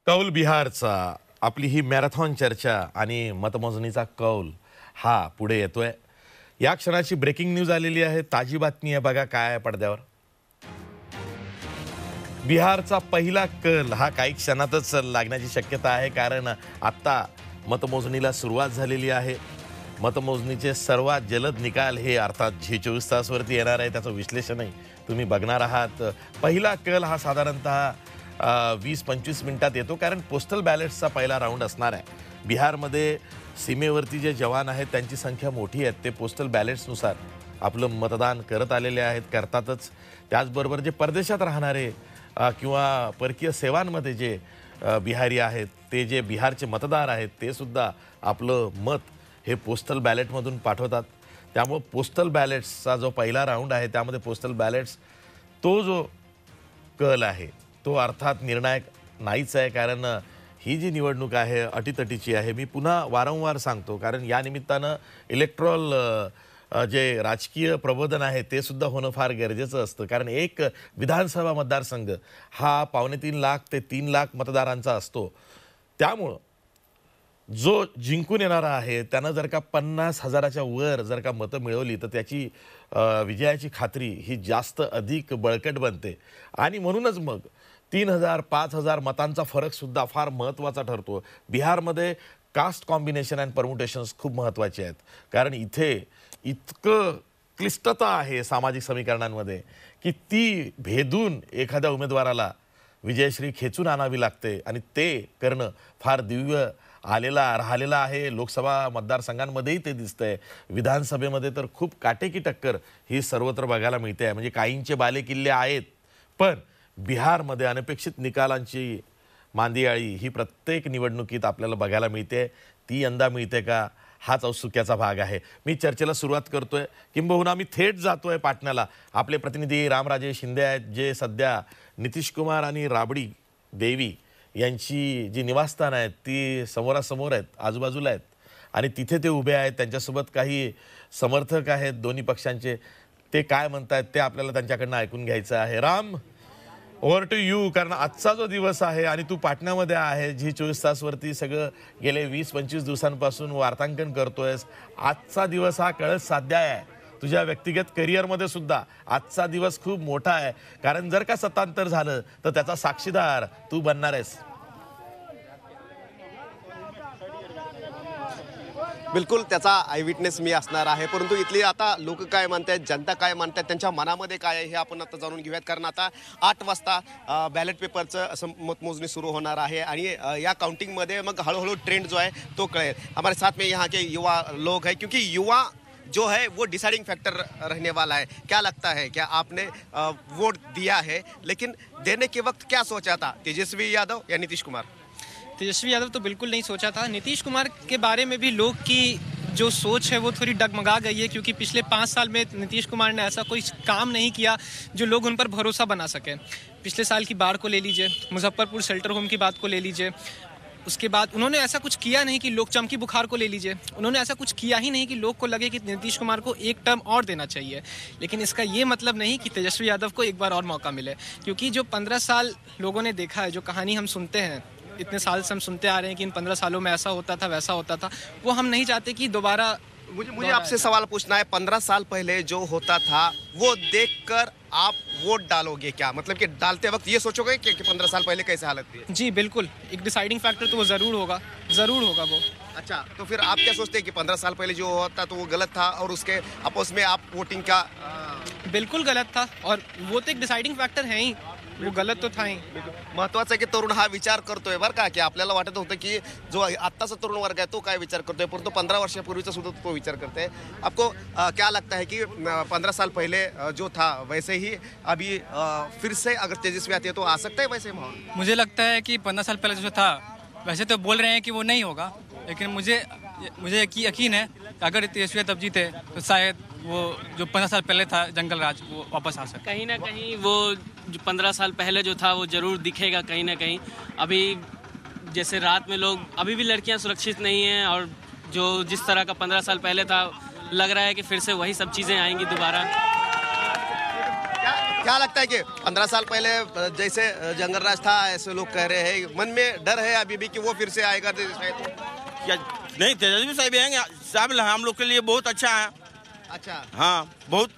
कौल बिहारचा आपली ही मॅरेथॉन चर्चा आणि मतमोजणीचा कौल हा पुढे येतोय। या क्षणाची ब्रेकिंग न्यूज आलेली आहे, ताजी बातमी आहे, बघा काय आहे पडद्यावर। बिहारचा पहिला कल हा काही क्षणातच लागण्याची शक्यता आहे, कारण आता मतमोजणीला सुरुवात झालेली आहे। मतमोजणीचे सर्वात जलद निकाल हे अर्थात जी 24 तासवरती येणार आहे, त्याचं विश्लेषणही तुम्ही बघणार आहात। पहिला कल हा साधारणतः 20-25 मिनिटात येतो, कारण पोस्टल बॅलेट्सचा पहिला राऊंड असणार आहे। बिहारमध्ये सीमेवरती जे जवान आहेत त्यांची संख्या मोठी आहे, ते पोस्टल बॅलेट्सनुसार आपलं मतदान करत आलेले आहेत, करतातच। त्याचबरोबर जे परदेशात राहणारे किंवा परकीय सेवांमध्ये जे बिहारी आहेत, ते जे बिहारचे मतदार आहेत, ते सुद्धा आपलं मत हे पोस्टल बॅलेटमधून पाठवतात। त्यामुळे पोस्टल बॅलेट्सचा जो पहिला राऊंड आहे, त्यामध्ये पोस्टल बॅलेट्स तो जो कल आहे तो अर्थात निर्णायक नाहीच आहे, कारण ही जी निवडणूक आहे अटीतटीची आहे। मी पुन्हा वारंवार सांगतो, कारण या निमित्तानं इलेक्ट्रॉल जे राजकीय प्रबोधन आहे ते सुद्धा होणं फार गरजेचं असतं, कारण एक विधानसभा मतदारसंघ हा 2.5 लाख ते 3 लाख मतदारांचा असतो। त्यामुळं जो जिंकून येणारा आहे त्यानं जर का 50,000च्या वर जर का मतं मिळवली तर त्याची विजयाची खात्री ही जास्त अधिक बळकट बनते। आणि म्हणूनच मग 3,000-5,000 मतांचा फरक सुद्धा फार महत्त्वाचा ठरतो। बिहारमध्ये कास्ट कॉम्बिनेशन अँड परम्युटेशन्स खूप महत्त्वाचे आहेत, कारण इथे इतकं क्लिष्टता आहे सामाजिक समीकरणांमध्ये की ती भेदून एखाद्या उमेदवाराला विजयश्री खेचून आणावी लागते, आणि ते करणं फार दिव्य राहिलेला आहे। लोकसभा मतदारसंघांमध्येही ते दिसतंय, विधानसभेमध्ये तर खूप काटेकी टक्कर ही सर्वत्र बघायला मिळते आहे। म्हणजे काहींचे बालेकिल्ले आहेत, पण बिहारमध्ये अनपेक्षित निकालांची मांदियाळी ही प्रत्येक निवडणुकीत आपल्याला बघायला मिळते। ती यंदा मिळते का, हाच औत्सुक्याचा भाग आहे। मी चर्चेला सुरुवात करतोय, किंबहुना मी थेट जातोय पाटण्याला। आपले प्रतिनिधी रामराजे शिंदे आहेत, जे सध्या नितीश कुमार आणि राबडी देवी यांची जी निवासस्थान आहेत ती समोरासमोर आहेत, आजूबाजूला आहेत, आणि तिथे ते उभे आहेत। त्यांच्यासोबत काही समर्थक आहेत दोन्ही पक्षांचे, ते काय म्हणतात ते आपल्याला त्यांच्याकडनं ऐकून घ्यायचं आहे। राम, ओव्हर टू यू, कारण आजचा जो दिवस आहे आणि तू पाटण्यामध्ये आहे, जी 24 तासवरती सगळं गेले 20-25 दिवसांपासून वार्तांकन करतोयस, आजचा दिवस हा कळस साध्य आहे। तुझ्या व्यक्तिगत करिअरमध्ये सुद्धा आजचा दिवस खूप मोठा आहे, कारण जर का सत्तांतर झालं तर त्याचा साक्षीदार तू बनणार आहेस। बिलकुल त्याचा आय विटनेस मी असणार आहे, परंतु इथली आता लोक काय म्हणतात, जनता काय म्हणतात, त्यांच्या मनामध्ये काय आहे हे आपण आता जाणून घेऊयात। कारण आता 8 वाजता बॅलेट पेपरचं असं मतमोजणी सुरू होणार आहे, आणि या काउंटिंगमध्ये मग हळूहळू ट्रेंड जो है तो कळेल। हमारे साथ में यहाँ के युवा लोग हैं, क्योंकि युवा जो है वो डिसाइडिंग फैक्टर रहने वाला है। क्या लगता है, क्या आपने वोट दिया है, लेकिन देने के वक्त क्या सोचा था, तेजस्वी यादव या नीतीश कुमार? तेजस्वी यादव तो बिल्कुल नहीं सोचा था। नीतीश कुमार के बारे में भी लोग की जो सोच है वो थोड़ी डगमगा गई है, क्योंकि पिछले 5 साल में नीतीश कुमार ने ऐसा कोई काम नहीं किया जो लोग उन पर भरोसा बना सके। पिछले साल की बाढ़ को ले लीजिए, मुजफ्फरपुर शेल्टर होम की बात को ले लीजिए, उसके बाद उन्होंने ऐसा कुछ किया नहीं कि लोग, चमकी बुखार को ले लीजिए, उन्होंने ऐसा कुछ किया ही नहीं कि लोग को लगे कि नीतीश कुमार को एक टर्म और देना चाहिए। लेकिन इसका ये मतलब नहीं कि तेजस्वी यादव को एक बार और मौका मिले, क्योंकि जो 15 साल लोगों ने देखा है, जो कहानी हम सुनते हैं, इतने साल से हम सुनते आ रहे हैं कि इन 15 सालों में ऐसा होता था, वैसा होता था, वो हम नहीं चाहते कि दोबारा। मुझे आपसे सवाल पूछना है, 15 साल पहले जो होता था वो देखकर आप वोट डालोगे क्या? मतलब कि डालते वक्त ये सोचोगे कि 15 साल पहले कैसे हालत थी? जी बिल्कुल, एक डिसाइडिंग फैक्टर तो वो ज़रूर होगा वो। अच्छा, तो फिर आप क्या सोचते हैं कि 15 साल पहले जो होता तो वो गलत था, और उसके अपोज में आप वोटिंग का? बिल्कुल गलत था, और वो तो एक डिसाइडिंग फॅक्टर है ही, वो गलत तो था ही। महत्वाचं आहे की तरुण हा विचार करतोय बरं का, की आपल्याला वाटत होतं की जो आत्ताचा तरुण वर्ग आहे तो काय विचार करतोय, परंतु 15 वर्षापूर्वीचा सुद्धा तो विचार करते। आपको क्या लगता है कि 15 साल पहले जो था वैसे ही अभी फिर से अगर तेजस्वी आती है तो आ सकता है वैसे माहौल? मुझे लगता है कि 15 साल पहले जो था, वैसे तो बोल रहे हैं कि वो नहीं होगा, लेकिन मुझे यकीन है कि अगर तेजस्वी यादव जीते तो शायद वो जो 15 साल पहले था जंगल राज वो वापस आ सके। कहीं ना कहीं वो जो 15 साल पहले जो था वो ज़रूर दिखेगा कहीं ना कहीं। अभी जैसे रात में लोग, अभी भी लड़कियां सुरक्षित नहीं हैं, और जो जिस तरह का 15 साल पहले था, लग रहा है कि फिर से वही सब चीज़ें आएंगी दोबारा। क्या लगता है कि 15 साल पहले जैसे जंगल राज था ऐसे लोग कह रहे हैं, मन में डर है अभी भी कि वो फिर से आएगा? क्या नहीं, तेजस्वी साहब आएंगे साहब, हम लोग के लिए बहुत अच्छा है। अच्छा, हाँ, बहुत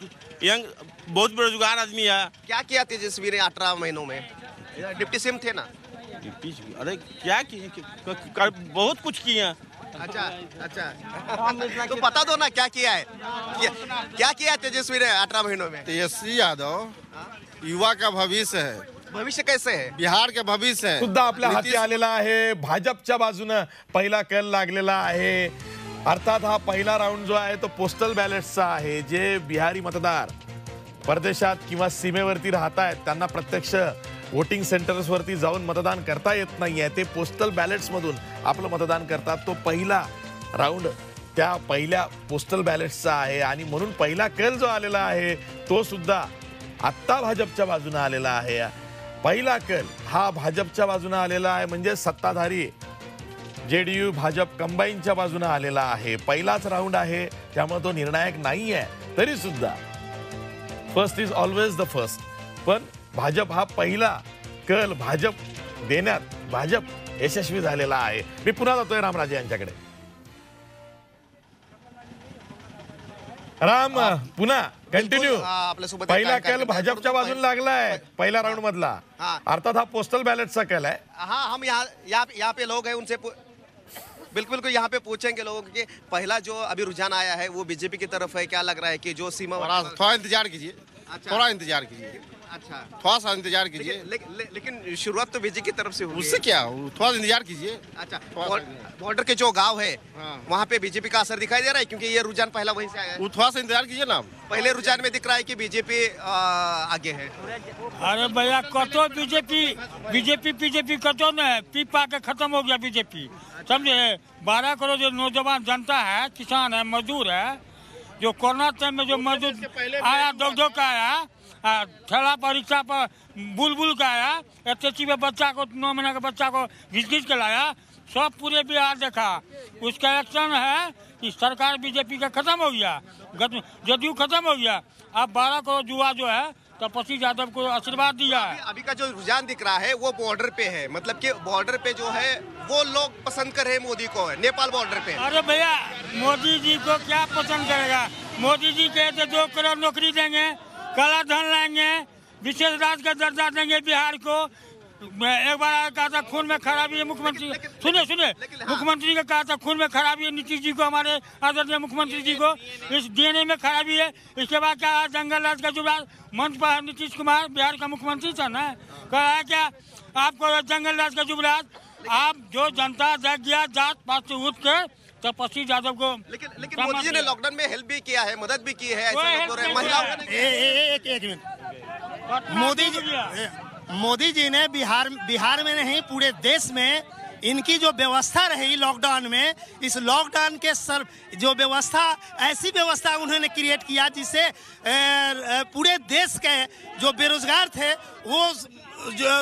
यंग, बहुत बेरोजगार आदमी है। क्या किया तेजस्वी ने 18 महीनों में? डिप्टी सीएम थे ना? अरे क्या किए, बहुत कुछ किए हैं। अच्छा अच्छा, तो बता दो ना क्या किया है, क्या किया है तेजस्वी ने 18 महीनों में? तेजस्वी यादव युवा का भविष्य है, भविष्य कैसे है? बिहार के भविष्य है. सुद्धा आपल्या हाती आलेला आहे. भाजपच्या बाजूनं पहिला कल लागलेला आहे. अर्थात हा पहिला राऊंड जो आहे तो पोस्टल बॅलेटचा आहे. जे बिहारी मतदार परदेशात किंवा सीमेवरती राहतायत त्यांना प्रत्यक्ष वोटिंग सेंटर्सवरती जाऊन मतदान करता येत नाहीये, ते पोस्टल बॅलेट्स मधून आपलं मतदान करतात. तो पहिला राऊंड त्या पहिल्या पोस्टल बॅलेट्सचा आहे आणि म्हणून पहिला कल जो आलेला आहे तो सुद्धा आत्ता भाजपच्या बाजूने आलेला आहे. पहिला कल हा भाजपच्या बाजूने आलेला आहे, म्हणजे सत्ताधारी जेडीयू भाजप कंबाईनच्या बाजूने आलेला आहे. पहिलाच राऊंड आहे त्यामुळे तो निर्णायक नाही आहे. तरी सुद्धा first is always the first. पण भाजप हा पहिला कल भाजप देण्यात भाजप यशस्वी झालेला आहे. मी पुन्हा जातोय रामराजे यांच्याकडे. राम, पुन्हा कंटिन्यू. आपल्यासोबत पहिला कल भाजपच्या बाजूने लागलाय पहिला राऊंड मधला. अर्थात हा पोस्टल बॅलेटचा कल आहे. हाँ, हम यहाँ पे लोग हैं उनसे बिल्कुल यहाँ पे पूछेंगे लोगों के पहला जो अभी रुझान आया है वो बीजेपी की तरफ है. क्या लग रहा है कि जो सीमा थोड़ा इंतजार कीजिए. अच्छा, थोड़ा इंतजार कीजिए. अच्छा, थोड़ा सा इंतजार कीजिए. लेकिन शुरुआत तो बीजेपी की तरफ से हुई उससे है. क्या, थोड़ा इंतजार कीजिए. अच्छा, बॉर्डर के जो गांव है वहाँ पे बीजेपी का असर दिखाई दे रहा है, क्योंकि ये रुझान पहला वहीं से आया है. वो थोड़ा सा इंतजार कीजिए ना. पहले रुझान में दिख रहा है कि बीजेपी आगे है. अरे भैया कतो बीजेपी कतो न पीपा के खत्म हो गया बीजेपी, समझे. 12 करोड़ जो नौजवान जनता है, किसान है, मजदूर है, जो कोरोना टाइम में जो मजदूर आया, दो का आया, ठेला पर रिक्शा पर बुलबुल का आया, एसएससी में बच्चा को 9 महीने के बच्चा को घिस के लाया, सब पूरे बिहार देखा. उसका एक्शन है कि सरकार बीजेपी का खत्म हो गया, जदयू खत्म हो गया. अब 12 करोड़ युवा जो है तपस्वी यादव को आशीर्वाद दिया है. अभी का जो रुझान दिख रहा है वो बॉर्डर पे है, मतलब कि बॉर्डर पे जो है वो लोग पसंद कर रहे हैं मोदी को, नेपाल बॉर्डर पे. अरे भैया मोदी जी को क्या पसंद करेगा. मोदी जी कहते 2 करोड़ नौकरी देंगे, काला धन लाएंगे, विशेष राज्य का दर्जा देंगे बिहार को. एक बार कहा था खून में खराबी है मुख्यमंत्री, सुने मुख्यमंत्री का कहा था खून में खराबी है नीतीश जी को, हमारे आदरणीय मुख्यमंत्री जी को इस डीएनए में खराबी है. इसके बाद क्या जंगल राज का युवराज मंच पर नीतीश कुमार बिहार का मुख्यमंत्री था ना, कहा है क्या आपको जंगल राज का युवराज. आप जो जनता जग गया जात पात से उठ के तपस्वी यादव को. लेकिन मोदी जी ने लॉकडाउन में हेल्प भी किया है, मदद भी की है, ऐसा लोग बोल रहे हैं. महिलाओं ने एक मिनट, मोदी जी ने बिहार में नहीं पूरे देश में इनकी जो व्यवस्था रही लॉकडाउन में, इस लॉकडाउन के जो व्यवस्था, ऐसी व्यवस्था उन्होंने क्रिएट किया जिससे पूरे देश के जो बेरोजगार थे वो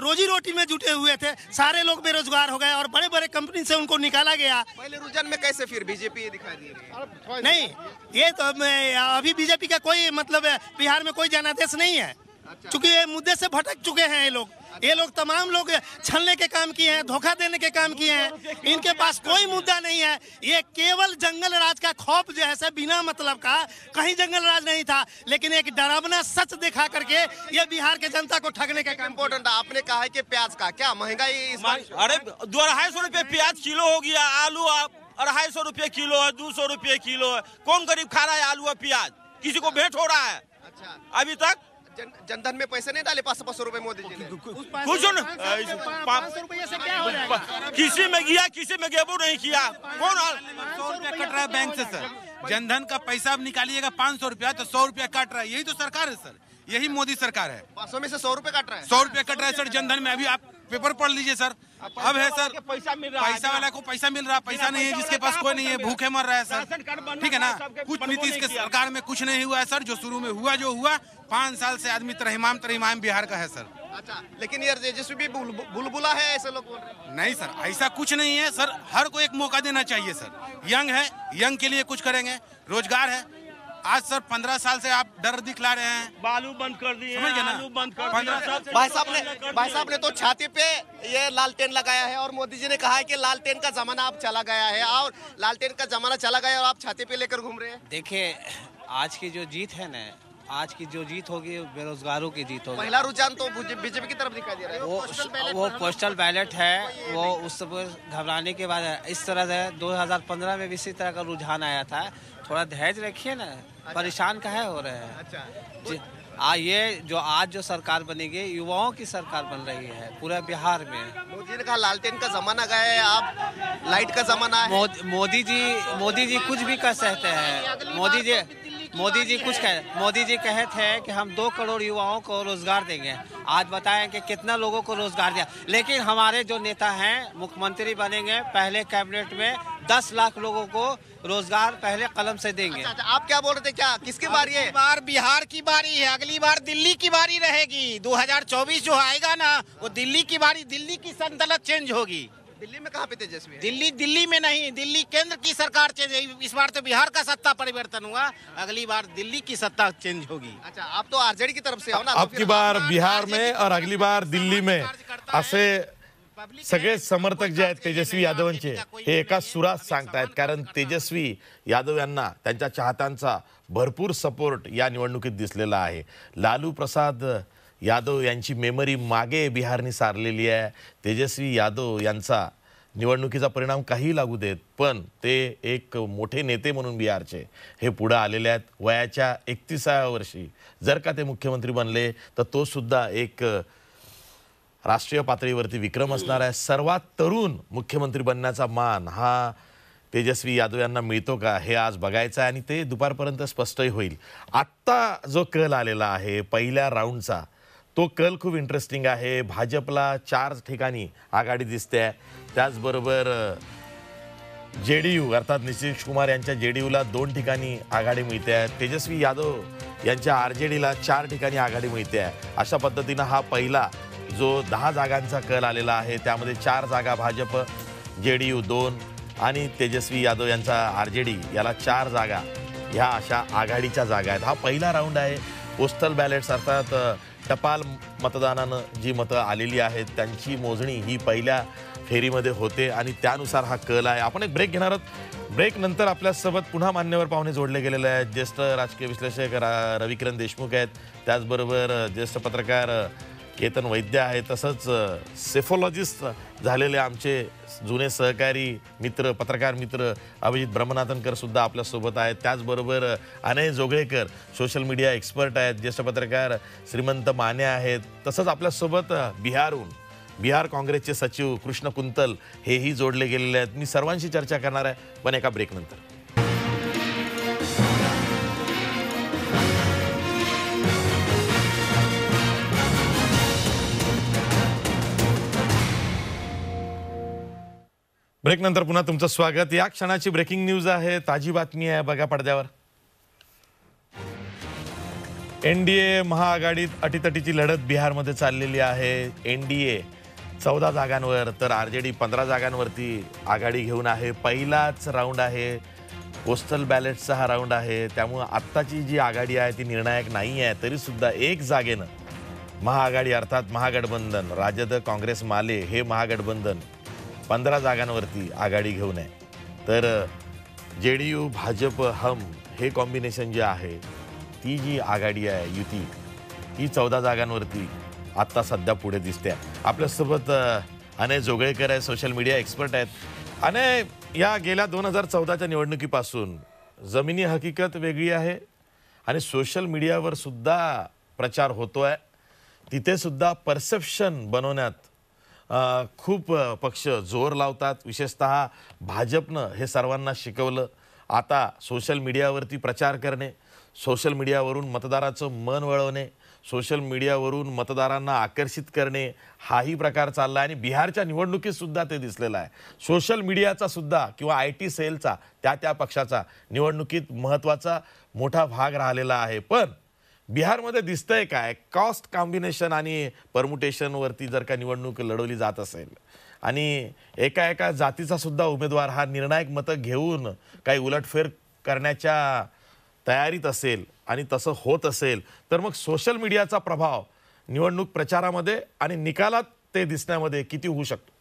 रोजी रोटी में जुटे हुए थे, सारे लोग बेरोजगार हो गए और बड़े बड़े कंपनी से उनको निकाला गया. पहले रुझान में कैसे फिर बीजेपी दिखाई दे रही है? नहीं, ये तो अभी बीजेपी का कोई मतलब बिहार में कोई जनादेश नहीं है. चूंकि ये मुद्दे से भटक चुके हैं ये लोग तमाम लोग छलने के काम किए हैं, धोखा देने के काम किए हैं. इनके पास कोई मुद्दा नहीं है. ये केवल जंगल राज का खौफ जो है बिना मतलब का, कहीं जंगल राज नहीं था, लेकिन एक डरावना सच दिखा करके ये बिहार के जनता को ठगने का काम. इम्पोर्टेंट आपने कहा है कि प्याज का क्या महंगाई इस बार? अरे 250 रुपये प्याज किलो हो गया. आलू 250 रुपये किलो है, 200 रुपये किलो है. कौन गरीब खा रहा है आलू और प्याज? किसी को भेंट हो रहा है? अच्छा, अभी तक जनधन में पैसे नहीं डाले 500 रुपए मोदी जी ने? कुछ 500 रुपये से क्या हो जाएगा? किसी में गया, किसी में गेबू नहीं किया. कौन 100 रुपया कट रहा है बैंक से सर. जनधन का पैसा अब निकालिएगा 500 रुपया, तो 100 रुपया कट रहा है. यही तो सरकार है सर, यही मोदी सरकार है. 500 में से 100 रुपए कट रहा है. 100 रुपया कट रहा है सर जनधन में. अभी आप पेपर पढ़ लीजिए सर. अब है सर पैसा वाला को पैसा मिल रहा, पैसा नहीं है जिसके पास कोई नहीं है, भूखे मर रहा है सर. ठीक है ना. कुछ नीतीश के सरकार में कुछ नहीं हुआ है सर. जो शुरू में हुआ जो हुआ, 5 साल से आदमी तरहिमाम बिहार का है सर. अच्छा, लेकिन यार तेजस्वी भी बुलबुला है ऐसे लोग बोल रहे हैं. नहीं सर, ऐसा कुछ नहीं है सर. हर को एक मौका देना चाहिए सर. यंग है, यंग के लिए कुछ करेंगे. रोजगार है, आज सर 15 साल से आप डर दिखला रहे हैं। बालू बंद कर दिए, समझ गए ना? आलू बंद कर 15 दिए। भाई साहब ने तो छाती पे ये लालटेन लगाया है और मोदी जी ने कहा है कि लालटेन का जमाना अब चला गया है, और लालटेन का जमाना चला गया और आप छाती पे लेकर घूम रहे हैं। देखिए, आज की जो जीत है ना, आज की जो जीत होगी बेरोजगारों की जीत होगी। पहला रुझान तो बीजेपी की तरफ दिखाई दे रहा है। वो पोस्टल बैलेट है, वो उस सब घबराने के बाद है। इस तरह से 2015 में भी इसी तरह का रुझान आया था। थोड़ा धैर्य रखिए ना, परेशान काहे हो रहे हैं। अच्छा, ये जो आज जो सरकार बनेगी, युवाओं की सरकार बन रही है पूरे बिहार में। मोदी ने कहा लालटेन का जमाना गया है, आप लाइट का जमाना है। मोदी जी कुछ भी कर सकते हैं। मोदी जी कहे थे कि हम 2 करोड़ युवाओं को रोजगार देंगे। आज बताएं कि कितना लोगों को रोजगार दिया। लेकिन हमारे जो नेता हैं, मुख्यमंत्री बनेंगे, पहले कैबिनेट में 10 लाख लोगों को रोजगार पहले कलम से देंगे। अच्छा, आप क्या बोल रहे थे? क्या किसकी बारी है? बार बिहार की बारी है, अगली बार दिल्ली की बारी रहेगी। 2024 जो आएगा ना, वो दिल्ली की बारी, दिल्ली की संतुलन चेंज होगी। दिल्ली में कहाँ पे तेजस्वी? दिल्ली में नहीं, दिल्ली केंद्र की सरकार चेंज। इस बार तो बिहार का सत्ता परिवर्तन हुआ, अगली बार दिल्ली की सत्ता चेंज होगी। अच्छा, आप तो आरजेडी की तरफ से हो ना? अब की बार बिहार में और अगली बार दिल्ली में असे सगळे समर्थक जे आहेत तेजस्वी यादवांचे हे एका सुरात सांगतायत, कारण तेजस्वी यादव यांना त्यांच्या चाहत्यांचा भरपूर सपोर्ट या निवडणुकीत दिसलेला आहे। लालू प्रसाद यादव यांची मेमरी मागे बिहारने सारलेली आहे। तेजस्वी यादव यांचा निवडणुकीचा परिणाम काही लागू देत, पण ते एक मोठे नेते म्हणून बिहारचे हे पुढे आलेले आहेत। वयाच्या 31व्या वर्षी जर का ते मुख्यमंत्री बनले तर तो सुद्धा एक राष्ट्रीय पातळीवरती विक्रम असणार आहे। सर्वात तरुण मुख्यमंत्री बनण्याचा मान हा तेजस्वी यादव यांना मिळतो का हे आज बघायचं आहे, आणि ते दुपारपर्यंत स्पष्टही होईल। आत्ता जो कल आलेला आहे पहिल्या राऊंडचा, तो कल खूप इंटरेस्टिंग आहे। भाजपला 4 ठिकाणी आघाडी दिसते आहे, त्याचबरोबर जेडीयू अर्थात नितीश कुमार यांच्या जेडीयूला 2 ठिकाणी आघाडी मिळते आहे, तेजस्वी यादव यांच्या आरजेडीला 4 ठिकाणी आघाडी मिळते आहे। अशा पद्धतीने हा पहिला जो 10 जागांचा कल आलेला आहे, त्यामध्ये 4 जागा भाजप, जेडीयू 2 आणि तेजस्वी यादव यांचा आरजेडी याला 4 जागा, ह्या अशा आघाडीच्या जागा आहेत। हा पहिला राऊंड आहे। पोस्टल बॅलेट्स अर्थात टपाल मतदानानं जी मतं आलेली आहेत त्यांची मोजणी ही पहिल्या फेरीमध्ये होते आणि त्यानुसार हा कल आहे। आपण एक ब्रेक घेणार आहोत। ब्रेक नंतर आपल्यासोबत पुन्हा मान्यवर पाहुणे जोडले गेलेले आहेत। ज्येष्ठ राजकीय विश्लेषक रविकिरण देशमुख आहेत, त्याचबरोबर ज्येष्ठ पत्रकार केतन वैद्य आहे, तसंच सेफोलॉजिस्ट झालेले आमचे जुने सहकारी मित्र, पत्रकार मित्र अभिजित ब्रह्मनाथनकर सुद्धा आपल्यासोबत आहेत। त्याचबरोबर Anay Joglekar social media expert आहेत, ज्येष्ठ पत्रकार श्रीमंत माने आहेत, तसंच आपल्यासोबत बिहार काँग्रेसचे सचिव कृष्ण कुंतल हेही जोडले गेलेले आहेत। मी सर्वांशी चर्चा करणार आहे, पण एका ब्रेक नंतर। ब्रेक नंतर पुन्हा तुमचं स्वागत। या क्षणाची ब्रेकिंग न्यूज आहे, ताजी बातमी आहे, बघा पडद्यावर। एनडीए महाआघाडीत अटीतटीची लढत बिहारमध्ये चाललेली आहे। एनडीए 14 जागांवर तर आरजेडी 15 जागांवरती आघाडी घेऊन आहे। पहिलाच राऊंड आहे, पोस्टल बॅलेटचा हा राऊंड आहे, त्यामुळे आत्ताची जी आघाडी आहे ती निर्णायक नाही आहे। तरी सुद्धा एक जागेनं महाआघाडी अर्थात महागठबंधन राजद काँग्रेस माले हे महागठबंधन 15 जागांवरती आघाडी घेऊन आहे। तर जेडीयू भाजप हम हे कॉम्बिनेशन जे आहे, ती जी आघाडी आहे युती, ती 14 जागांवरती आत्ता सध्या पुढे दिसते। आपल्यासोबत अनय जोगळेकर आहे, सोशल मीडिया एक्सपर्ट आहेत। अनय, या गेल्या 2014च्या निवडणुकीपासून जमिनी हकीकत वेगळी आहे आणि सोशल मीडियावर सुद्धा प्रचार होतोय, तिथे सुद्धा परसेप्शन बनवण्यात खूप पक्ष जोर लावतात। विशेषतः भाजपनं हे सर्वांना शिकवलं। आता सोशल मीडियावरती प्रचार करणे, सोशल मीडियावरून मतदाराचं मन वळवणे, सोशल मीडियावरून मतदारांना आकर्षित करणे, हाही प्रकार चालला आहे आणि बिहारच्या निवडणुकीत सुद्धा ते दिसलेलं आहे। सोशल मीडियाचा सुद्धा किंवा आयटी सेलचा त्या पक्षाचा निवडणुकीत महत्त्वाचा मोठा भाग राहिलेला आहे। पण बिहारमध्ये दिसतंय काय, कॉस्ट कॉम्बिनेशन आणि परमुटेशनवरती जर का निवडणूक लढवली जात असेल आणि एका जातीचा सुद्धा उमेदवार हा निर्णायक मतं घेऊन काही उलटफेर करण्याच्या तयारीत असेल आणि तसं होत असेल तर मग सोशल मीडियाचा प्रभाव निवडणूक प्रचारामध्ये आणि निकालात ते दिसण्यामध्ये किती होऊ शकतो?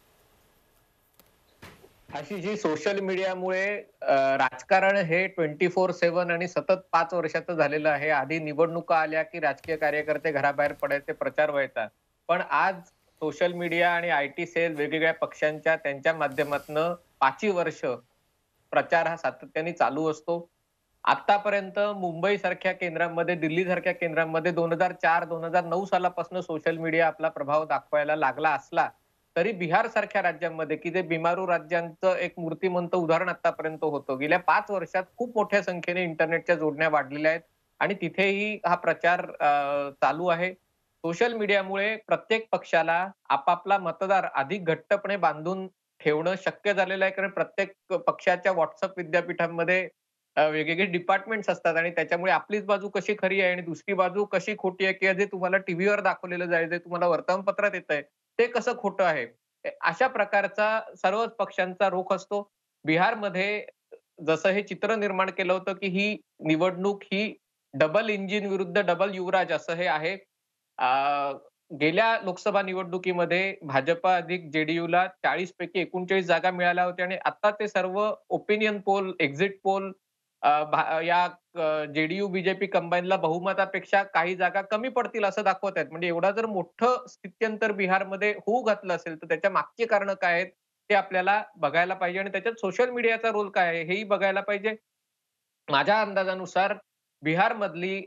अशी जी सोशल मीडियामुळे राजकारण हे 24/7 आणि सतत 5 वर्षाचं झालेलं आहे. आधी निवडणुका आल्या की राजकीय कार्यकर्ते घराबाहेर पडायचे, प्रचार व्हायचा. पण आज सोशल मीडिया आणि IT सेल वेगवेगळ्या पक्षांच्या त्यांच्या माध्यमातून 5 वर्ष प्रचार हा सातत्याने चालू असतो. आतापर्यंत मुंबई सारख्या केंद्रांमध्ये, दिल्ली सारख्या केंद्रांमध्ये 2004-2009 सालापासून सोशल मीडिया आपला प्रभाव दाखवायला लागला असला तरी बिहार सारख्या राज्यांमध्ये, की जे बिमारू राज्यांचं एक मूर्तिमंत उदाहरण आतापर्यंत होतं, गेल्या 5 वर्षात खूप मोठ्या संख्येने इंटरनेटच्या जोडण्या वाढलेल्या आहेत आणि तिथेही हा प्रचार चालू आहे. सोशल मीडियामुळे प्रत्येक पक्षाला आपापला मतदार अधिक घट्टपणे बांधून ठेवणं शक्य झालेलं आहे, कारण प्रत्येक पक्षाच्या व्हॉट्सअप विद्यापीठांमध्ये वेगवेगळे डिपार्टमेंट्स असतात आणि त्याच्यामुळे आपलीच बाजू कशी खरी आहे आणि दुसरी बाजू कशी खोटी आहे, किंवा जे तुम्हाला टीव्हीवर दाखवलेलं जाईल, जे तुम्हाला वर्तमानपत्रात येतंय ते कसं खोटं आहे, अशा प्रकारचा सर्वच पक्षांचा रोख असतो. बिहारमध्ये जसं हे चित्र निर्माण केलं होतं की ही निवडणूक ही डबल इंजिन विरुद्ध डबल युवराज असं हे आहे. गेल्या लोकसभा निवडणुकीमध्ये भाजपा अधिक जेडीयूला 40 पैकी 39 जागा मिळाल्या होत्या आणि आता ते सर्व ओपिनियन पोल, एक्झिट पोल या जेडीयू बीजेपी कंबाईनला बहुमतापेक्षा काही जागा कमी पडतील असं दाखवत आहेत. म्हणजे एवढा जर मोठं स्थित्यंतर बिहारमध्ये होऊ घातलं असेल तर त्याच्या मागची कारणं काय आहेत ते आपल्याला बघायला पाहिजे आणि त्याच्यात सोशल मीडियाचा रोल काय आहे हेही बघायला पाहिजे. माझ्या अंदाजानुसार बिहारमधली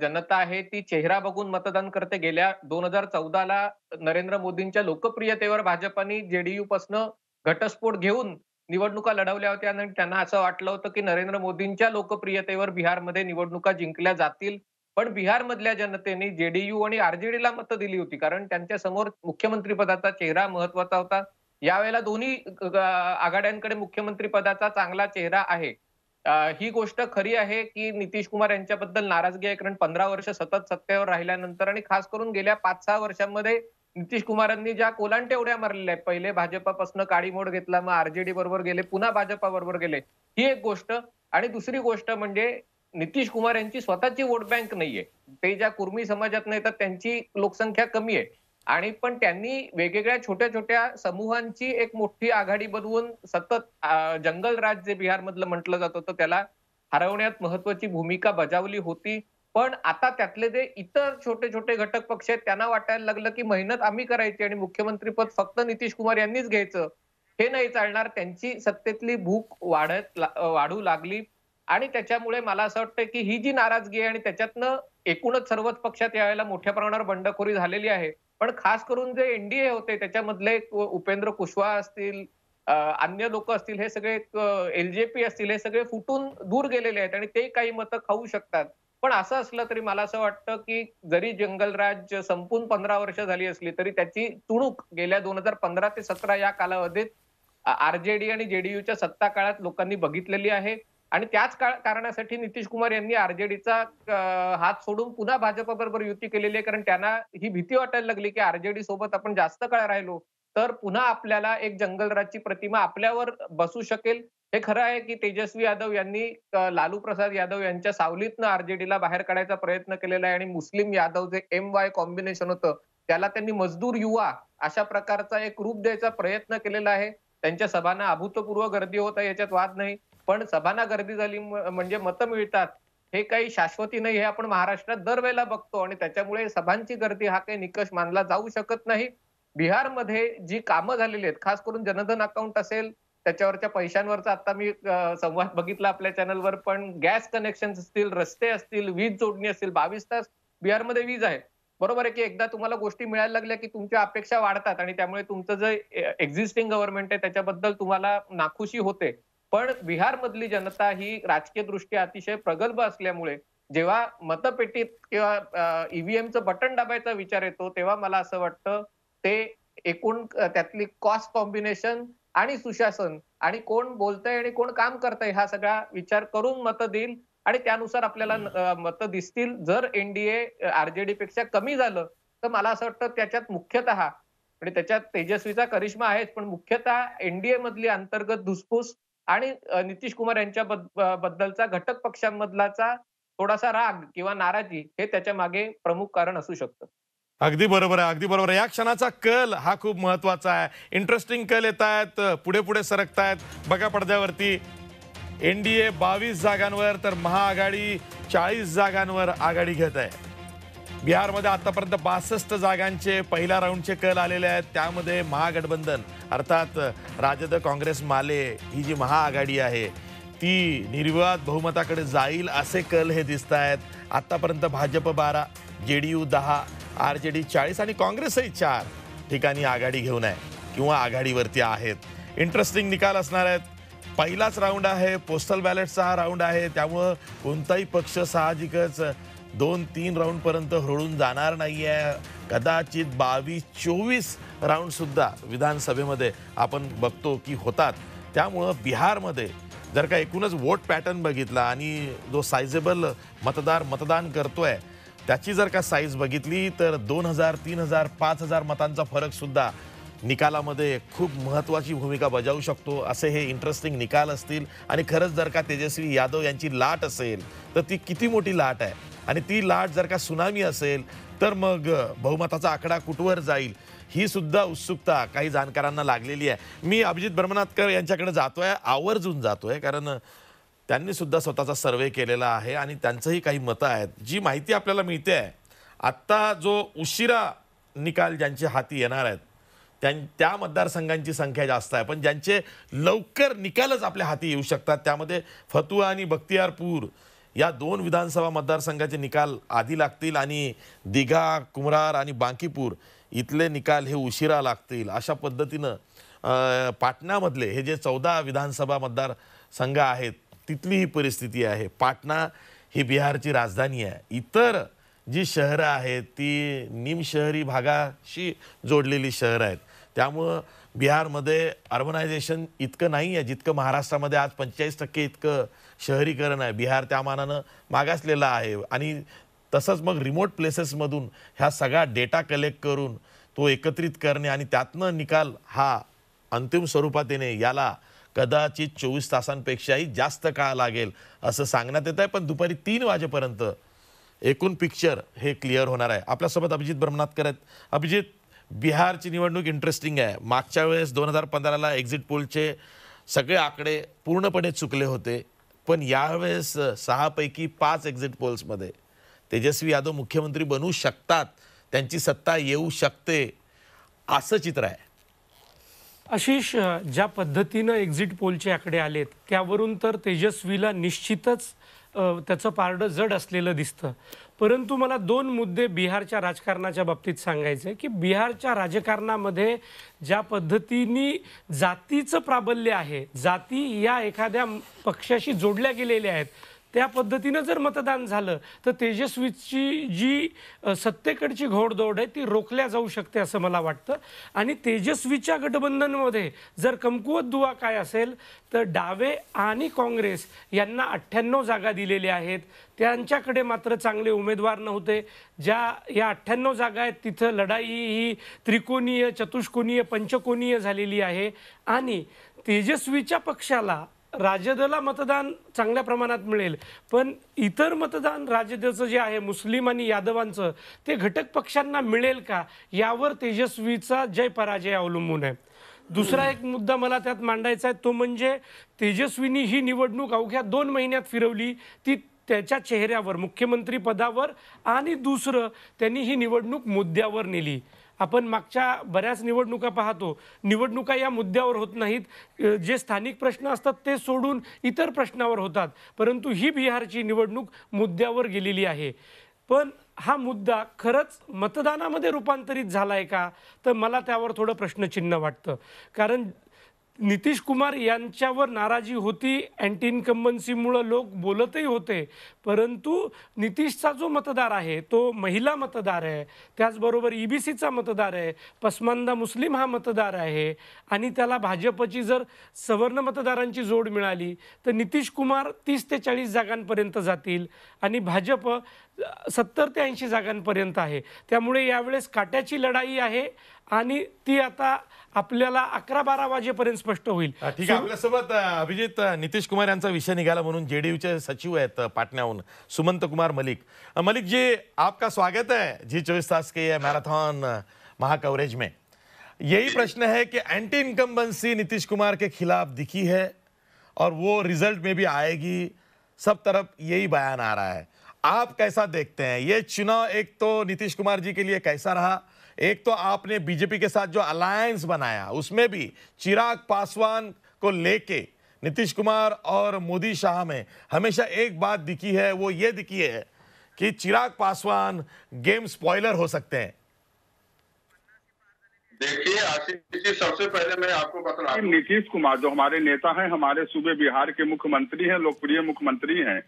जनता आहे ती चेहरा बघून मतदान करते. गेल्या 2014ला नरेंद्र मोदींच्या लोकप्रियतेवर भाजपाने जेडीयू पासनं घटस्फोट घेऊन निवडणुका लढवल्या होत्या आणि त्यांना असं वाटलं होतं की नरेंद्र मोदींच्या लोकप्रियतेवर बिहारमध्ये निवडणुका जिंकल्या जातील. पण बिहारमधल्या जनतेने जेडीयू आणि आरजेडीला मतं दिली होती, कारण त्यांच्या समोर मुख्यमंत्री पदाचा चेहरा महत्वाचा होता. यावेळेला दोन्ही आघाड्यांकडे मुख्यमंत्री पदाचा चांगला चेहरा आहे. ही गोष्ट खरी आहे की नितीश कुमार यांच्याबद्दल नाराजगी आहे, कारण 15 वर्ष सतत सत्तेवर राहिल्यानंतर आणि खास करून गेल्या 5-6 वर्षांमध्ये नितीश कुमारांनी ज्या कोलांट्या उड्या मारलेल्या आहेत, पहिले भाजपापासून काडी मोड घेतला, मग आरजेडी बरोबर गेले, पुन्हा भाजपा बरोबर गेले, ही एक गोष्ट. आणि दुसरी गोष्ट म्हणजे नितीश कुमार यांची स्वतःची वोट बँक नाहीये. ते ज्या कुर्मी समाजात येतात त्यांची लोकसंख्या कमी आहे आणि पण त्यांनी वेगवेगळ्या छोट्या छोट्या समूहांची एक मोठी आघाडी बनवून सतत जंगल राज जे बिहारमधलं म्हटलं जात होतं त्याला हरवण्यात महत्वाची भूमिका बजावली होती. पण आता त्यातले जे इतर छोटे छोटे घटक पक्ष आहेत त्यांना वाटायला लागलं की मेहनत आम्ही करायची आणि मुख्यमंत्रीपद फक्त नितीश कुमार यांनीच घ्यायचं, हे नाही चालणार. त्यांची सत्तेतली भूक वाढू लागली आणि त्याच्यामुळे मला असं वाटतं की ही जी नाराजगी आहे आणि त्याच्यातनं एकूणच सर्वच पक्षात यावेळेला मोठ्या प्रमाणावर बंडखोरी झालेली आहे. पण खास करून जे एनडीए होते त्याच्यामधले उपेंद्र कुशवाहा असतील, अन्य लोक असतील, हे सगळे एलजेपी असतील, हे सगळे फुटून दूर गेलेले आहेत आणि ते काही मतं खाऊ शकतात. पण असं असलं तरी मला असं वाटतं की जरी जंगलराज संपून 15 वर्ष झाली असली तरी त्याची तुणूक गेल्या 2015 ते 17 या कालावधीत आरजेडी आणि जेडीयूच्या सत्ता काळात लोकांनी बघितलेली आहे आणि त्याच कारणासाठी नितीश कुमार यांनी आरजेडीचा हात सोडून पुन्हा भाजपा बरोबर युती केलेली आहे, कारण त्यांना ही भीती वाटायला लागली की आरजेडी सोबत आपण जास्त काळ राहिलो तर पुन्हा आपल्याला एक जंगलराजची प्रतिमा आपल्यावर बसू शकेल. हे खरं आहे की तेजस्वी यादव यांनी लालू प्रसाद यादव यांच्या सावलीतनं आरजेडीला बाहेर काढायचा प्रयत्न केलेला आहे आणि मुस्लिम यादव जे MY कॉम्बिनेशन होतं त्याला त्यांनी मजदूर युवा अशा प्रकारचा एक रूप द्यायचा प्रयत्न केलेला आहे. त्यांच्या सभांना अभूतपूर्व गर्दी होत आहे, याच्यात वाद नाही, पण सभांना गर्दी झाली म्हणजे मतं मिळतात हे काही शाश्वती नाही, हे आपण महाराष्ट्रात दरवेळेला बघतो आणि त्याच्यामुळे सभांची गर्दी हा काही निकष मानला जाऊ शकत नाही. बिहारमध्ये जी कामं झालेली आहेत, खास करून जनधन अकाउंट असेल, त्याच्यावरच्या पैशांवरचा आता मी संवाद बघितला आपल्या चॅनलवर, पण गॅस कनेक्शन असतील, रस्ते असतील, वीज जोडणी असतील, 22 तास बिहारमध्ये वीज आहे. बरोबर आहे की एकदा तुम्हाला गोष्टी मिळायला लागल्या की तुमच्या अपेक्षा वाढतात आणि त्यामुळे तुमचं जे एक्झिस्टिंग गव्हर्नमेंट आहे त्याच्याबद्दल तुम्हाला नाखुशी होते. पण बिहारमधली जनता ही राजकीय दृष्ट्या अतिशय प्रगल्भ असल्यामुळे जेव्हा मतपेटीत किंवा ईव्हीएमचं बटन दाबायचा विचार येतो तेव्हा मला असं वाटतं ते एकूण त्यातली कॉस्ट कॉम्बिनेशन आणि सुशासन आणि कोण बोलतंय आणि कोण काम करतंय हा सगळा विचार करून मतं देईल आणि त्यानुसार आपल्याला मतं दिसतील. जर एनडीए आरजेडी पेक्षा कमी झालं तर मला असं वाटतं त्याच्यात मुख्यतः आणि त्याच्यात तेजस्वीचा करिश्मा आहेच, पण मुख्यतः एनडीए मधली अंतर्गत धुसफूस आणि नितीश कुमार यांच्या बद्दलचा घटक पक्षांमधलाचा थोडासा राग किंवा नाराजी हे त्याच्या मागे प्रमुख कारण असू शकतं. अगदी बरोबर आहे, अगदी बरोबर आहे. या क्षणाचा कल हा खूप महत्वाचा आहे. इंटरेस्टिंग कल येत आहेत, पुढे पुढे सरकतायत. बघा पडद्यावरती एनडीए 22 जागांवर तर महाआघाडी 40 जागांवर आघाडी घेत आहे. बिहारमध्ये आतापर्यंत 62 जागांचे पहिल्या राऊंडचे कल आलेले आहेत. त्यामध्ये महागठबंधन अर्थात राजद काँग्रेस माले ही जी महाआघाडी आहे ती निर्विवाद बहुमताकडे जाईल असे कल हे दिसत आहेत. आतापर्यंत भाजप 12, जेडीयू 10, आरजेडी 40 आणि काँग्रेसही 4 ठिकाणी आघाडी घेऊन आहे किंवा आघाडीवरती आहेत. इंटरेस्टिंग निकाल असणार आहेत. पहिलाच राऊंड आहे, पोस्टल बॅलेटचा हा राऊंड आहे. त्यामुळं कोणताही पक्ष साहजिकच 2-3 राऊंडपर्यंत हरळून जाणार नाही आहे. कदाचित 22-24 राऊंडसुद्धा विधानसभेमध्ये आपण बघतो की होतात. त्यामुळं बिहारमध्ये जर का एकूणच वोट पॅटर्न बघितला आणि जो सायझेबल मतदान करतोय त्याची जर का साईज बघितली तर 2000, 3000, 5000 मतांचा फरक सुद्धा निकालामध्ये खूप महत्त्वाची भूमिका बजावू शकतो. असे हे इंटरेस्टिंग निकाल असतील आणि खरंच जर का तेजस्वी यादव यांची लाट असेल तर ती किती मोठी लाट आहे आणि ती लाट जर का सुनामी असेल तर मग बहुमताचा आकडा कुठवर जाईल ही सुद्धा उत्सुकता काही जाणकारांना लागलेली आहे. मी अभिजित बर्मनाथकर यांच्याकडे जातोय, आवर्जून जातोय, कारण त्यांनी सुद्धा स्वतःचा सर्वे केलेला आहे आणि त्यांचंही काही मतं आहेत. जी माहिती आपल्याला मिळते आहे आत्ता जो उशिरा निकाल ज्यांच्या हाती येणार आहेत त्या मतदारसंघांची संख्या जास्त आहे, पण ज्यांचे लवकर निकालच आपल्या हाती येऊ शकतात त्यामध्ये फतुहा आणि बख्तियारपूर या 2 विधानसभा मतदारसंघाचे निकाल आधी लागतील आणि दिघा, कुमरार आणि बांकीपूर इथले निकाल हे उशिरा लागतील. अशा पद्धतीनं पाटणामधले हे जे 14 विधानसभा मतदारसंघ आहेत तिथली ही परिस्थिती आहे. पाटणा ही बिहारची राजधानी आहे. इतर जी शहरं आहेत ती निमशहरी भागाशी जोडलेली शहरं आहेत. त्यामुळं बिहारमध्ये अर्बनायझेशन इतकं नाही आहे जितकं महाराष्ट्रामध्ये आज 45% इतकं शहरीकरण आहे. बिहार त्या मानानं मागासलेला आहे आणि तसंच मग रिमोट प्लेसेसमधून ह्या सगळा डेटा कलेक्ट करून तो एकत्रित करणे आणि त्यातनं निकाल हा अंतिम स्वरूपात येणे याला कदाचित 24 तासांपेक्षाही जास्त काळ लागेल असं सांगण्यात येत आहे. पण दुपारी 3 वाजेपर्यंत एकूण पिक्चर हे क्लिअर होणार आहे. आपल्यासोबत अभिजित बर्मनाथकर आहेत. अभिजित, बिहारची निवडणूक इंटरेस्टिंग आहे. मागच्या वेळेस 2015ला एक्झिट पोलचे सगळे आकडे पूर्णपणे चुकले होते, पण यावेळेस 6 पैकी 5 एक्झिट पोल्समध्ये तेजस्वी यादव मुख्यमंत्री बनू शकतात, त्यांची सत्ता येऊ शकते असं चित्र आहे. आशिष, ज्या पद्धतीनं एक्झिट पोलचे आकडे आलेत त्यावरून तर तेजस्वीला निश्चितच त्याचं पारडं जड असलेलं दिसतं. परंतु मला 2 मुद्दे बिहारच्या राजकारणाच्या बाबतीत सांगायचे की बिहारच्या राजकारणामध्ये ज्या पद्धतीने जातीचं प्राबल्य आहे, जाती या एखाद्या पक्षाशी जोडल्या गेलेल्या आहेत, त्या पद्धतीनं जर मतदान झालं तर तेजस्वीची जी सत्तेकडची घोडदौड आहे ती रोखल्या जाऊ शकते असं मला वाटतं. आणि तेजस्वीच्या गठबंधनमध्ये जर कमकुवत दुवा काय असेल तर डावे आणि काँग्रेस यांना 98 जागा दिलेल्या आहेत. त्यांच्याकडे मात्र चांगले उमेदवार नव्हते. या 98 जागा आहेत तिथं लढाई ही त्रिकोणीय, चतुष्कोणीय, पंचकोणीय झालेली आहे आणि तेजस्वीच्या पक्षाला राजदला मतदान चांगल्या प्रमाणात मिळेल, पण इतर मतदान राजदचं जे आहे मुस्लिम आणि यादवांचं ते घटक पक्षांना मिळेल का यावर तेजस्वीचा जय पराजय अवलंबून आहे. दुसरा एक मुद्दा मला त्यात मांडायचा आहे तो म्हणजे तेजस्वीनी ही निवडणूक अवघ्या 2 महिन्यात फिरवली, ती त्याच्या चेहऱ्यावर, मुख्यमंत्री पदावर, आणि दुसरं त्यांनी ही निवडणूक मुद्द्यावर नेली. आपण मागच्या बऱ्याच निवडणुका पाहतो, निवडणुका या मुद्द्यावर होत नाहीत, जे स्थानिक प्रश्न असतात ते सोडून इतर प्रश्नावर होतात, परंतु ही बिहारची निवडणूक मुद्द्यावर गेलेली आहे. पण हा मुद्दा खरंच मतदानामध्ये रूपांतरित झालाय का तर मला त्यावर थोडं प्रश्नचिन्ह वाटतं. कारण नितीश कुमार यांच्यावर नाराजी होती, अँटी इन्कम्बन्सीमुळं लोक बोलतही होते, परंतु नितीशचा जो मतदार आहे तो महिला मतदार आहे, त्याचबरोबर EBCचा मतदार आहे, पसमांदा मुस्लिम हा मतदार आहे आणि त्याला भाजपची जर सवर्ण मतदारांची जोड मिळाली तर नितीश कुमार 30 ते 40 जागांपर्यंत जातील आणि भाजप 70 ते 80 जागांपर्यंत आहे. त्यामुळे यावेळेस काट्याची लढाई आहे आणि ती आता आपल्याला 11-12 वाजेपर्यंत स्पष्ट होईल. ठीक आहे, आपल्यासोबत अभिजित नितीश कुमार यांचा विषय निघाला म्हणून जेडीयूचे सचिव आहेत पाटण्याहून सुमंत कुमार मलिक. मलिक जी, आपका स्वागत है जी 24 तास के ये मैराथन महाकवरेज में. यही प्रश्न है कि एंटी इनकम्बेंसी नीतीश कुमार के खिलाफ दिखी है और वो रिजल्ट में भी आएगी, सब तरफ यही बयान आ रहा है. आप कैसा देखते हैं ये चुनाव? एक तो नीतीश कुमार जी के लिए कैसा रहा, एक तो आपने बीजेपी के साथ जो अलायंस बनाया उसमें भी चिराग पासवान को लेके नीतीश कुमार और मोदी शाह में हमेशा एक बात दिखी है, वो ये दिखी है कि चिराग पासवान गेम स्पॉइलर हो सकते हैं. देखिए आशीष जी, सबसे पहले मैं आपको बता दूं, नीतीश कुमार जो हमारे नेता हैं, हमारे सूबे बिहार के मुख्यमंत्री हैं, लोकप्रिय मुख्यमंत्री हैं,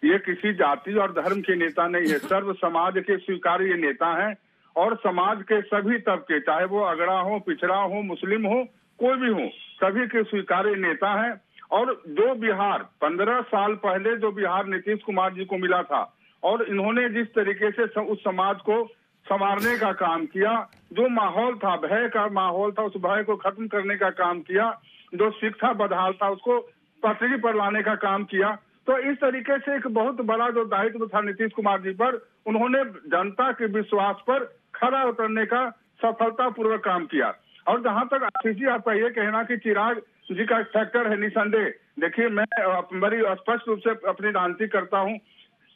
ये किसी जाति और धर्म के नेता नहीं है, सर्व समाज के स्वीकार्य नेता हैं और समाज के सभी तबके, चाहे वो अगड़ा हो, पिछड़ा हो, मुस्लिम हो, कोई भी हो, सभी के स्वीकार्य नेता हैं. और जो बिहार 15 साल पहले जो बिहार नीतीश कुमार जी को मिला था और इन्होंने जिस तरीके से उस समाज को संवारने का काम किया, जो माहौल था, भय का माहौल था, उस भय को खत्म करने का काम किया, जो शिक्षा बदहाल था उसको पटरी पर लाने का काम किया. तो इस तरीके से एक बहुत बड़ा जो दायित्व था नीतीश कुमार जी पर, उन्होंने जनता के विश्वास पर खरा उतरने का सफलतापूर्वक काम किया. और जहां तक आशीष जी आपका ये कहना कि चिराग जी का फैक्टर है, निसंदेह, देखिए मैं बड़ी स्पष्ट रूप से अपनी राजनीति करता हूँ.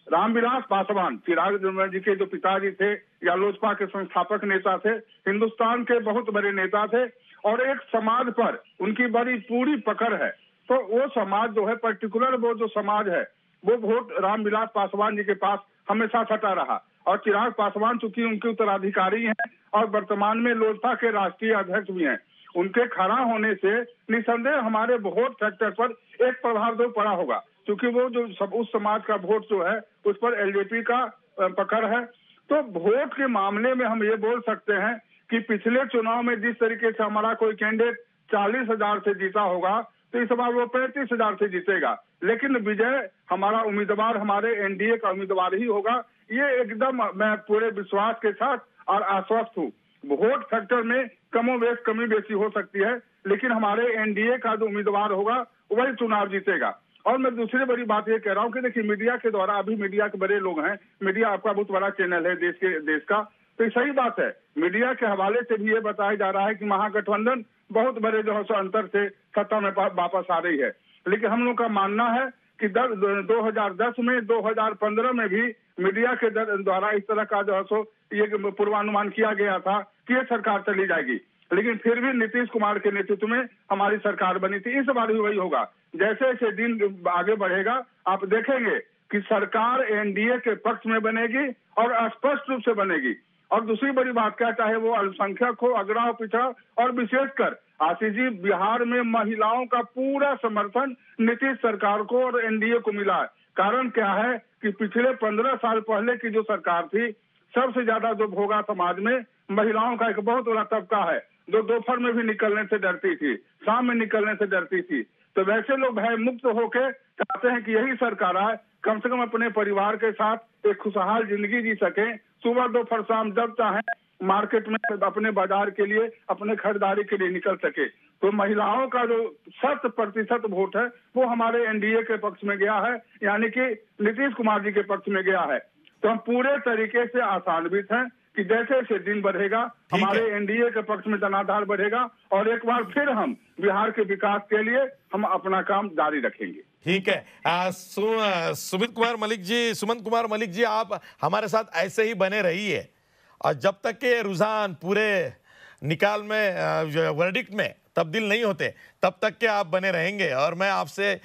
रामविलास पासवान चिराग जी के जो पिताजी थे या लोजपा के संस्थापक नेता थे, हिंदुस्तान के बहुत बड़े नेता थे और एक समाज पर उनकी बड़ी पूरी पकड़ है. तो वो समाज जो है, पर्टिकुलर वो जो समाज है, वो वोट रामविलास पासवान जी के पास हमेशा सटा रहा. और चिराग पासवान चूंकि उनके उत्तराधिकारी हैं और वर्तमान में लोजपा के राष्ट्रीय अध्यक्ष भी हैं, उनके खड़ा होने से निसंदेह हमारे वोट फैक्टर पर एक प्रभाव जो पड़ा होगा, क्योंकि वो जो उस समाज का वोट जो है उस पर एलजेपी का पकड़ है. तो वोट के मामले में हम ये बोल सकते हैं कि पिछले चुनाव में जिस तरीके से हमारा कोई कैंडिडेट 40,000 से जीता होगा, तो इस बार वो 35,000 से जीतेगा. लेकिन विजय हमारा उम्मीदवार, हमारे एनडीए का उम्मीदवार ही होगा, ये एकदम मैं पूरे विश्वास के साथ और आश्वस्त हूँ. वोट फैक्टर में कमी बेसी हो सकती है, लेकिन हमारे एनडीए का जो उम्मीदवार होगा वही चुनाव जीतेगा. और मैं दूसरी बड़ी बात ये कह रहा हूँ कि देखिए मीडिया के द्वारा, अभी मीडिया के बड़े लोग हैं, मीडिया आपका बहुत बड़ा चैनल है देश का, तो सही बात है, मीडिया के हवाले से भी ये बताया जा रहा है कि महागठबंधन बहुत बड़े जो है अंतर से सत्ता में वापस आ रही है. लेकिन हम लोग का मानना है कि 2010 में, 2015 में भी मीडिया के द्वारा इस तरह का जो है ये पूर्वानुमान किया गया था कि ये सरकार चली जाएगी, लेकिन फिर भी नीतीश कुमार के नेतृत्व में हमारी सरकार बनी थी. इस बार भी वही होगा. जैसे जैसे दिन आगे बढ़ेगा आप देखेंगे कि सरकार एनडीए के पक्ष में बनेगी और स्पष्ट रूप से बनेगी. और दूसरी बड़ी बात क्या, चाहे वो अल्पसंख्यक हो, अगड़ा हो, पिछड़ा, और विशेषकर आशीष जी बिहार में महिलाओं का पूरा समर्थन नीतीश सरकार को और एनडीए को मिला है. कारण क्या है कि पिछले 15 साल पहले की जो सरकार थी, सबसे ज्यादा जो भोगा समाज में महिलाओं का एक बहुत बड़ा तबका है, जो दोपहर में भी निकलने से डरती थी, शाम में निकलने से डरती थी. तो वैसे लोग भय मुक्त होके चाहते हैं कि यही सरकार आए, कम से कम अपने परिवार के साथ एक खुशहाल जिंदगी जी सके, सुबह दोपहर शाम जब चाहे मार्केट में अपने बाजार के लिए, अपने खरीदारी के लिए निकल सके. तो महिलाओं का जो 100% वोट है वो हमारे एनडीए के पक्ष में गया है, यानी कि नीतीश कुमार जी के पक्ष में गया है. तो हम पूरे तरीके से आशान्वित हैं कि जैसे जैसे दिन बढ़ेगा हमारे एनडीए के पक्ष में जनाधार बढ़ेगा और एक बार फिर हम बिहार के विकास के लिए हम अपना काम जारी रखेंगे. ठीक है. सुमंत कुमार मलिक जी, आप हमारे साथ ऐसे ही बने रहिए और जब तक के रुझान पूरे निकाल में, वर्डिक्ट में तब्दील नहीं होते, तब तक के आप बने रहेंगे. और मैं आपसे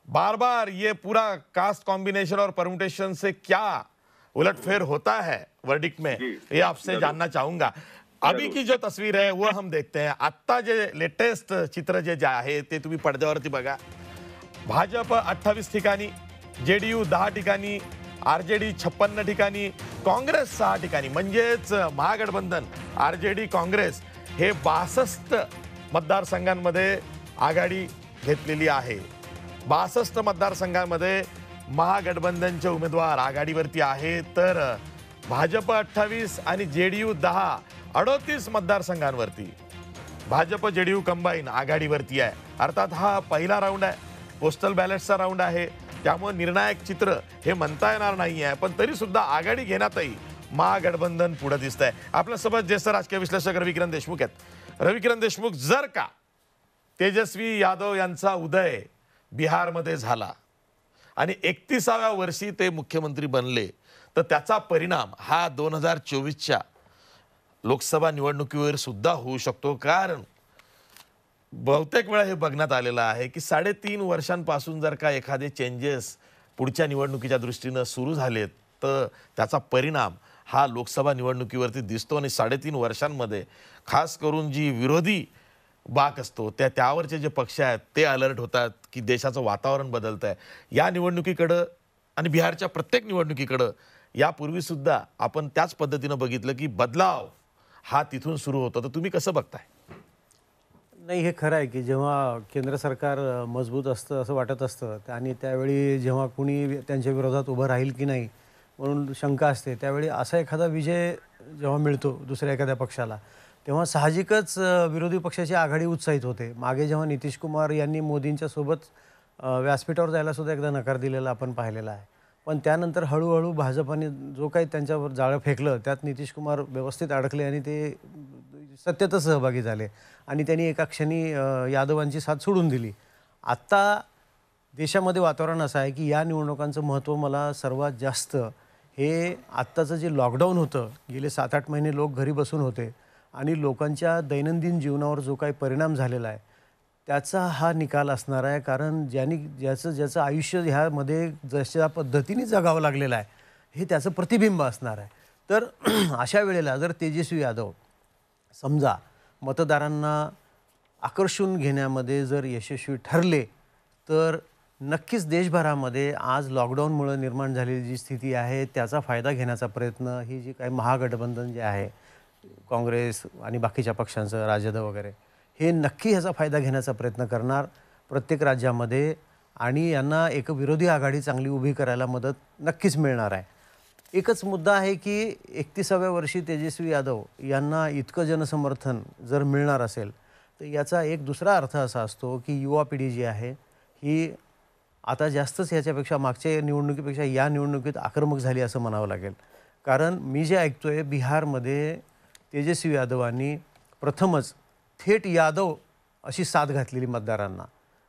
बार बार ये पूरा कास्ट कॉम्बिनेशन और परम्यूटेशन से क्या उलटफेर होता है वर्डिक्ट में, ये आपसे जानना चाहूंगा. अभी की जो तस्वीर है वो हम देखते हैं. आत्ता जे लेटेस्ट चित्र जे आहे ते तुम्ही पडद्यावरती बघा. भाजप 28 ठिकाणी, जेडीयू 10 ठिकाणी, आरजेडी 56 ठिकाणी, काँग्रेस 6 ठिकाणी, म्हणजेच महागठबंधन आरजेडी काँग्रेस हे 62 मतदारसंघांमध्ये आघाडी घेतलेली आहे. 62 मतदारसंघांमध्ये महागठबंधनचे उमेदवार आघाडीवरती आहे, तर भाजप 28 आणि JDU 10, 38 मतदारसंघांवरती भाजप JDU कंबाईन आघाडीवरती आहे. अर्थात हा पहिला राऊंड आहे, पोस्टल बॅलेटचा राऊंड आहे, त्यामुळे निर्णायक चित्र हे म्हणता येणार नाही आहे. पण तरी सुद्धा आघाडी घेण्यातही महागठबंधन पुढे दिसत आहे. आपल्यासोबत ज्येष्ठ राजकीय विश्लेषक रविकिरण देशमुख आहेत. रविकिरण देशमुख, जर का तेजस्वी यादव यांचा उदय बिहारमध्ये झाला आणि 31व्या वर्षी ते मुख्यमंत्री बनले, तर त्याचा परिणाम हा 2024च्या लोकसभा निवडणुकीवर सुद्धा होऊ शकतो. कारण बहुतेक वेळा हे बघण्यात आलेलं आहे की 3.5 वर्षांपासून जर का एखादे चेंजेस पुढच्या निवडणुकीच्या दृष्टीनं सुरू झालेत, तर त्याचा परिणाम हा लोकसभा निवडणुकीवरती दिसतो. आणि 3.5 वर्षांमध्ये खास करून जी विरोधी बाक असतो त्यावरचे जे पक्ष आहेत ते अलर्ट होतात की देशाचं वातावरण बदलत आहे. या निवडणुकीकडं आणि बिहारच्या प्रत्येक निवडणुकीकडं यापूर्वी सुद्धा आपण त्याच पद्धतीनं बघितलं की बदलाव हा तिथून सुरू होतो. तर तुम्ही कसं बघताय? नाही, हे खरं आहे की जेव्हा केंद्र सरकार मजबूत असतं असं वाटत असतं आणि त्यावेळी जेव्हा कुणी त्यांच्या विरोधात उभं राहील की नाही म्हणून शंका असते, त्यावेळी असा एखादा विजय जेव्हा मिळतो दुसऱ्या एखाद्या पक्षाला, तेव्हा साहजिकच विरोधी पक्षाची आघाडी उत्साहित होते. मागे जेव्हा नितीश कुमार यांनी मोदींच्या सोबत व्यासपीठावर जायला सुद्धा एकदा नकार दिलेला आपण पाहिलेला आहे. पण त्यानंतर हळूहळू भाजपाने जो काही त्यांच्यावर जाळं फेकलं त्यात नितीश कुमार व्यवस्थित अडकले आणि ते सत्यातच सहभागी झाले आणि त्यांनी एका क्षणी यादवांची साथ सोडून दिली. आत्ता देशामध्ये वातावरण असं आहे की या निवडणुकांचं महत्त्व मला सर्वात जास्त हे आत्ताचं जे लॉकडाऊन होतं, गेले 7-8 महिने लोक घरी बसून होते आणि लोकांच्या दैनंदिन जीवनावर जो काही परिणाम झालेला आहे त्याचा हा निकाल असणार आहे. कारण ज्याचं आयुष्य ह्यामध्ये जशा पद्धतीने जगावं लागलेलं आहे हे त्याचं प्रतिबिंब असणार आहे. तर अशा वेळेला जर तेजस्वी यादव समजा मतदारांना आकर्षून घेण्यामध्ये जर यशस्वी ठरले, तर नक्कीच देशभरामध्ये आज लॉकडाऊनमुळे निर्माण झालेली जी स्थिती आहे त्याचा फायदा घेण्याचा प्रयत्न ही जी काही महागठबंधन जे आहे काँग्रेस आणि बाकीच्या पक्षांचं, राजद वगैरे, हे नक्की ह्याचा फायदा घेण्याचा प्रयत्न करणार प्रत्येक राज्यामध्ये आणि यांना एक विरोधी आघाडी चांगली उभी करायला मदत नक्कीच मिळणार आहे. एकच मुद्दा आहे की 31व्या वर्षी तेजस्वी यादव यांना इतकं जनसमर्थन जर मिळणार असेल तर याचा एक दुसरा अर्थ असा असतो की युवा पिढी जी आहे ही आता जास्तच ह्याच्यापेक्षा मागच्या निवडणुकीपेक्षा या निवडणुकीत आक्रमक झाली असं म्हणावं लागेल. कारण मी जे ऐकतोय बिहारमध्ये तेजस्वी यादवांनी प्रथमच थेट यादव अशी साथ घातलेली मतदारांना,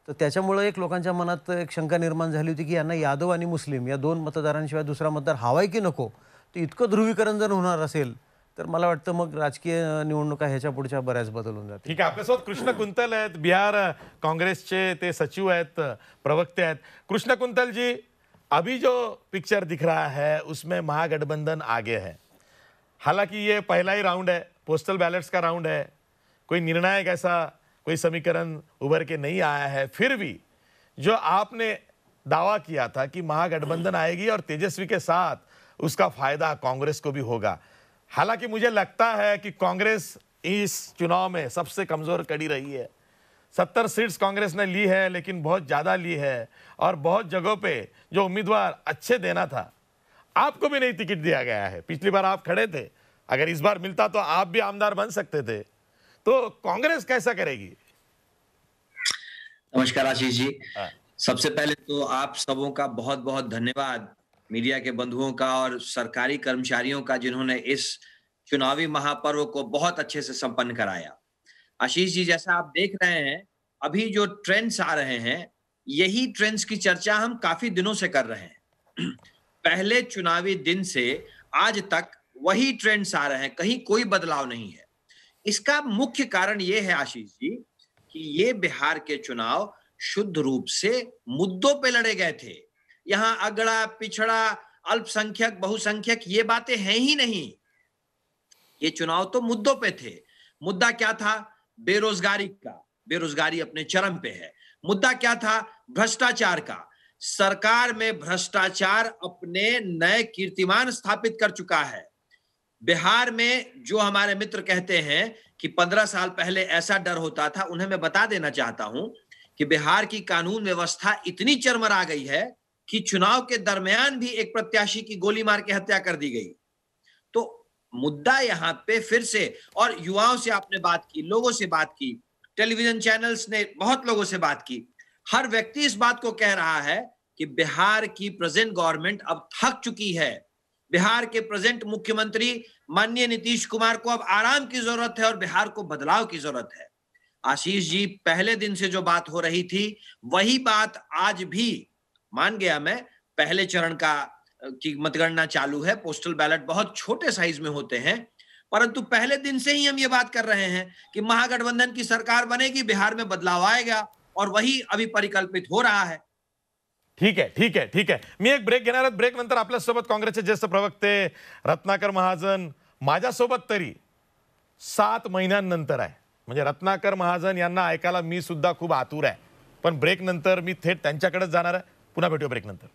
तर त्याच्यामुळं एक लोकांच्या मनात एक शंका निर्माण झाली होती की यांना यादव आणि मुस्लिम या 2 मतदारांशिवाय दुसरा मतदार हवाय की नको. तर इतकं ध्रुवीकरण जर होणार असेल तर मला वाटतं मग राजकीय निवडणुका ह्याच्या पुढच्या बऱ्याच बदलून जातील. ठीक आहे, आपल्यासोबत कृष्ण कुंतल आहेत, बिहार कांग्रेसचे ते सचिव आहेत, प्रवक्ते आहेत. कृष्ण कुंतल जी, अभी जो पिक्चर दिख रहा है उसमें महागठबंधन आगे है. हालांकि ये पहला ही राउंड है, पोस्टल बैलेट्स का राउंड है, कोई निर्णायक ऐसा कोई समीकरण उभर के नहीं आया है. फिर भी जो आपने दावा किया था कि महागठबंधन आएगी और तेजस्वी के साथ उसका फायदा कांग्रेस को भी होगा, हालांकि मुझे लगता है कि कांग्रेस इस चुनाव में सबसे कमजोर कड़ी रही है. 70 सीट्स कांग्रेस ने ली है, लेकिन बहुत ज़्यादा ली है और बहुत जगहों पे जो उम्मीदवार अच्छे देना था आपको भी नहीं टिकट दिया गया है. पिछली बार आप खड़े थे, अगर इस बार मिलता तो आप भी आमदार बन सकते थे. तो कांग्रेस कैसा करेगी? नमस्कार आशीष जी. सबसे पहले तो आप सबों का बहुत बहुत धन्यवाद, मीडिया के बंधुओं का और सरकारी कर्मचारियों का, जिन्होंने इस चुनावी महापर्व को बहुत अच्छे से संपन्न कराया. आशीष जी, जैसा आप देख रहे हैं अभी जो ट्रेंड्स आ रहे हैं, यही ट्रेंड्स की चर्चा हम काफी दिनों से कर रहे हैं. पहले चुनावी दिन से आज तक वही ट्रेंड्स आ रहे हैं, कहीं कोई बदलाव नहीं है. इसका मुख्य कारण ये है आशीष जी कि ये बिहार के चुनाव शुद्ध रूप से मुद्दों पे लड़े गए थे. यहां अगड़ा पिछड़ा, अल्पसंख्यक बहुसंख्यक ये बातें हैं ही नहीं. ये चुनाव तो मुद्दों पे थे. मुद्दा क्या था? बेरोजगारी का. बेरोजगारी अपने चरम पे है. मुद्दा क्या था? भ्रष्टाचार का. सरकार में भ्रष्टाचार अपने नए कीर्तिमान स्थापित कर चुका है. बिहार में जो हमारे मित्र कहते हैं कि 15 साल पहले ऐसा डर होता था, उन्हें मैं बता देना चाहता हूं कि बिहार की कानून व्यवस्था इतनी चरमरा गई है कि चुनाव के दरमियान भी एक प्रत्याशी की गोली मार के हत्या कर दी गई. तो मुद्दा यहाँ पे फिर से, और युवाओं से आपने बात की, लोगों से बात की, टेलीविजन चैनल्स ने बहुत लोगों से बात की, हर व्यक्ति इस बात को कह रहा है कि बिहार की प्रेजेंट गवर्नमेंट अब थक चुकी है। बिहार के प्रेजेंट मुख्यमंत्री माननीय नीतीश कुमार को अब आराम की जरूरत है और बिहार को बदलाव की जरूरत है। आशीष जी, पहले दिन से जो बात हो रही थी वही बात आज भी, मान गया मैं, पहले चरण की मतगणना चालू है, पोस्टल बैलेट बहुत छोटे साइज में होते हैं, परंतु पहले दिन से ही हम ये बात कर रहे हैं कि महागठबंधन की सरकार बनेगी, बिहार में बदलाव आएगा, और वही अभी परिकल्पित हो रहा है। ठीक आहे, ठीक आहे, ठीक आहे. मी एक ब्रेक घेणार आहे. ब्रेक नंतर आपल्यासोबत काँग्रेसचे ज्येष्ठ प्रवक्ते रत्नाकर महाजन, माझ्यासोबत तरी 7 महिन्यांनंतर आहे. म्हणजे रत्नाकर महाजन यांना ऐकायला मी सुद्धा खूप आतुर आहे. पण ब्रेक नंतर मी थेट त्यांच्याकडेच जाणार आहे. पुन्हा भेटूया ब्रेक नंतर.